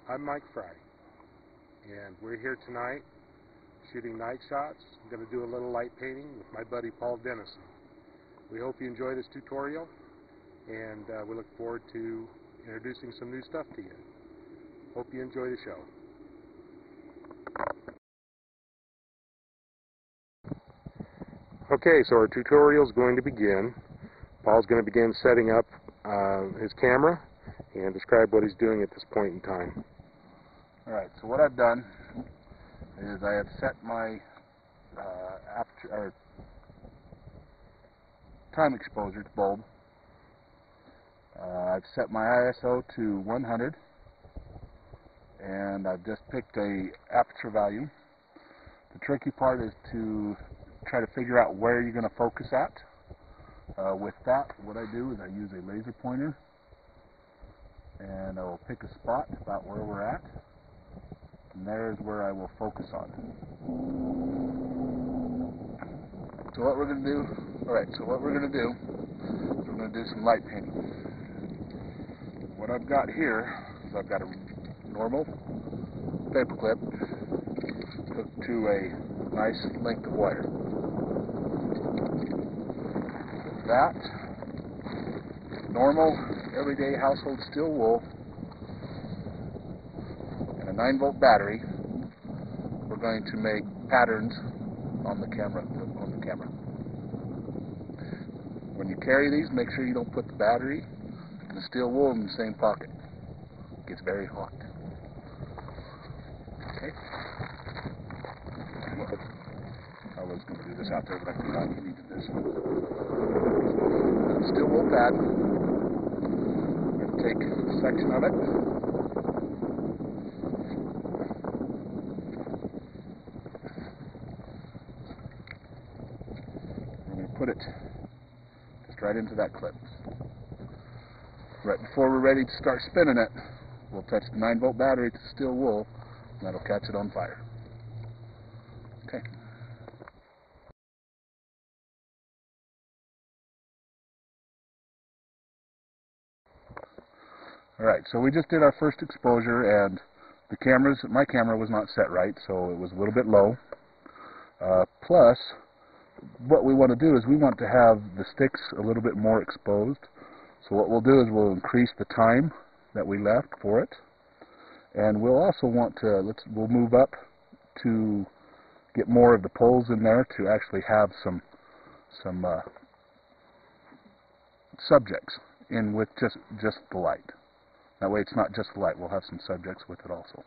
I'm Mike Fry, and we're here tonight shooting night shots. I'm going to do a little light painting with my buddy Paul Dennison. We hope you enjoy this tutorial, and we look forward to introducing some new stuff to you. Hope you enjoy the show. Okay, so our tutorial is going to begin. Paul's going to begin setting up his camera and describe what he's doing at this point in time. Alright, so what I've done is I have set my time exposure to bulb. I've set my ISO to 100, and I've just picked a aperture value. The tricky part is to try to figure out where you're going to focus at. With that, what I do is I use a laser pointer, and I will pick a spot about where we're at, and there's where I will focus on. So what we're going to do, is we're going to do some light painting. What I've got here is I've got a normal paper clip hooked to a nice length of wire. With that, normal everyday household steel wool and a 9-volt battery, we're going to make patterns on the camera. When you carry these, make sure you don't put the battery and the steel wool in the same pocket. It gets very hot. Okay. I was going to do this out there, but I forgot you needed this. Steel wool pad. I'm going to take a section of it. We're going to put it just right into that clip. Right before we're ready to start spinning it, we'll touch the 9-volt battery to the steel wool, and that'll catch it on fire. Okay. Alright, so we just did our first exposure, and my camera was not set right, so it was a little bit low. Plus, what we want to do is we want to have the sticks a little bit more exposed. So what we'll do is we'll increase the time that we left for it, and we'll also want to, we'll move up to get more of the poles in there to actually have some subjects in with just the light. That way it's not just the light, we'll have some subjects with it also.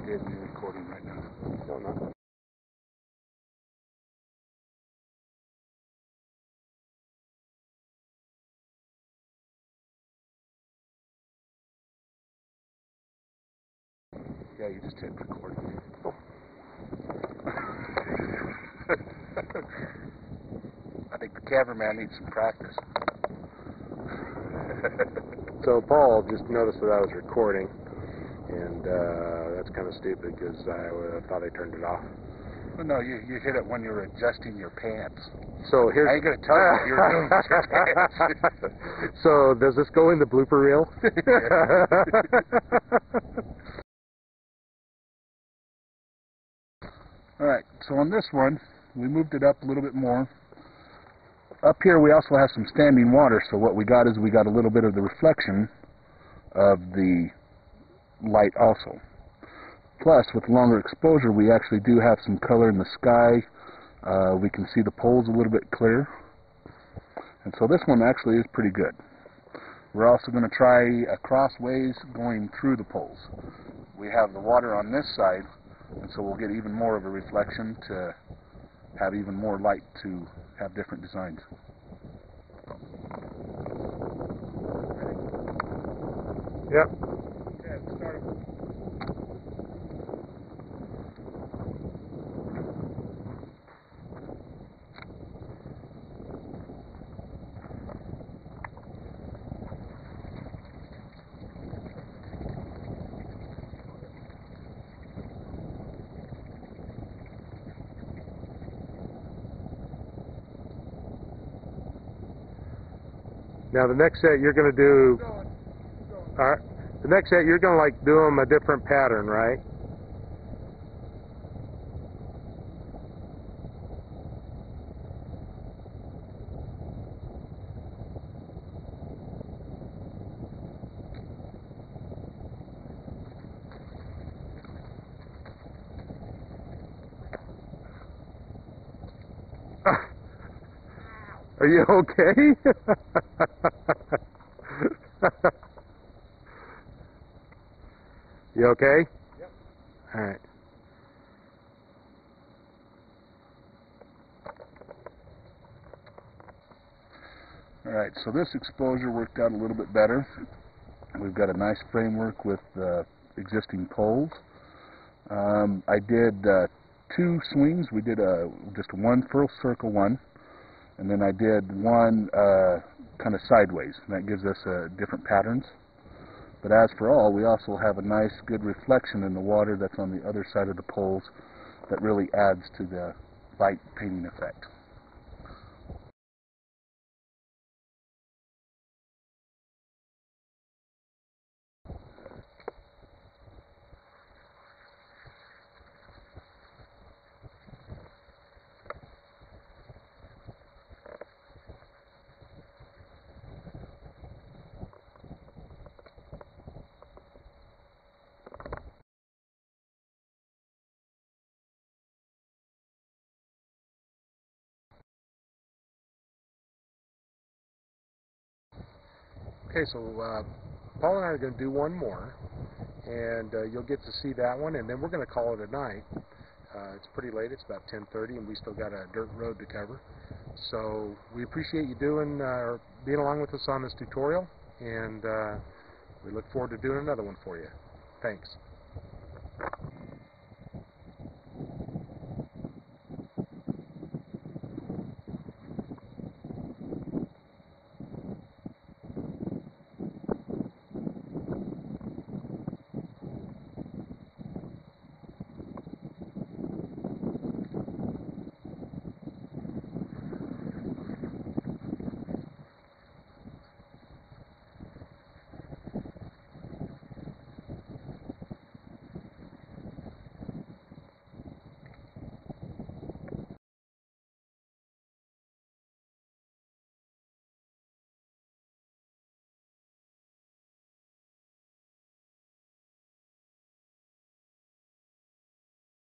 Is me recording right now? No, not. Yeah, you just hit record. Oh. I think the cameraman needs some practice. So Paul just noticed that I was recording, and that's kind of stupid because I thought I turned it off. Well, no, you hit it when you were adjusting your pants. So here's. I ain't gonna tell you what you were doing with your pants. So does this go in the blooper reel? Alright, so on this one, we moved it up a little bit more. Up here we also have some standing water, so what we got is we got a little bit of the reflection of the light also. Plus, with longer exposure, we actually do have some color in the sky. We can see the poles a little bit clear. And so this one actually is pretty good. We're also going to try a crossways going through the poles. We have the water on this side, and so we'll get even more of a reflection to have even more light to have different designs. Yep. Okay, let's start it. Now the next set you're going to do, the next set you're going to like do them a different pattern, right? Are you okay? You okay? Yep. All right. All right, so this exposure worked out a little bit better. We've got a nice framework with existing poles. I did 2 swings. We did just one full circle one, and then I did one kind of sideways. And that gives us different patterns. But as for all, we also have a nice, good reflection in the water that's on the other side of the poles that really adds to the light painting effect. Okay, so Paul and I are going to do one more, and you'll get to see that one, and then we're going to call it a night. It's pretty late. It's about 10:30, and we still got a dirt road to cover. So we appreciate you being along with us on this tutorial, and we look forward to doing another one for you. Thanks.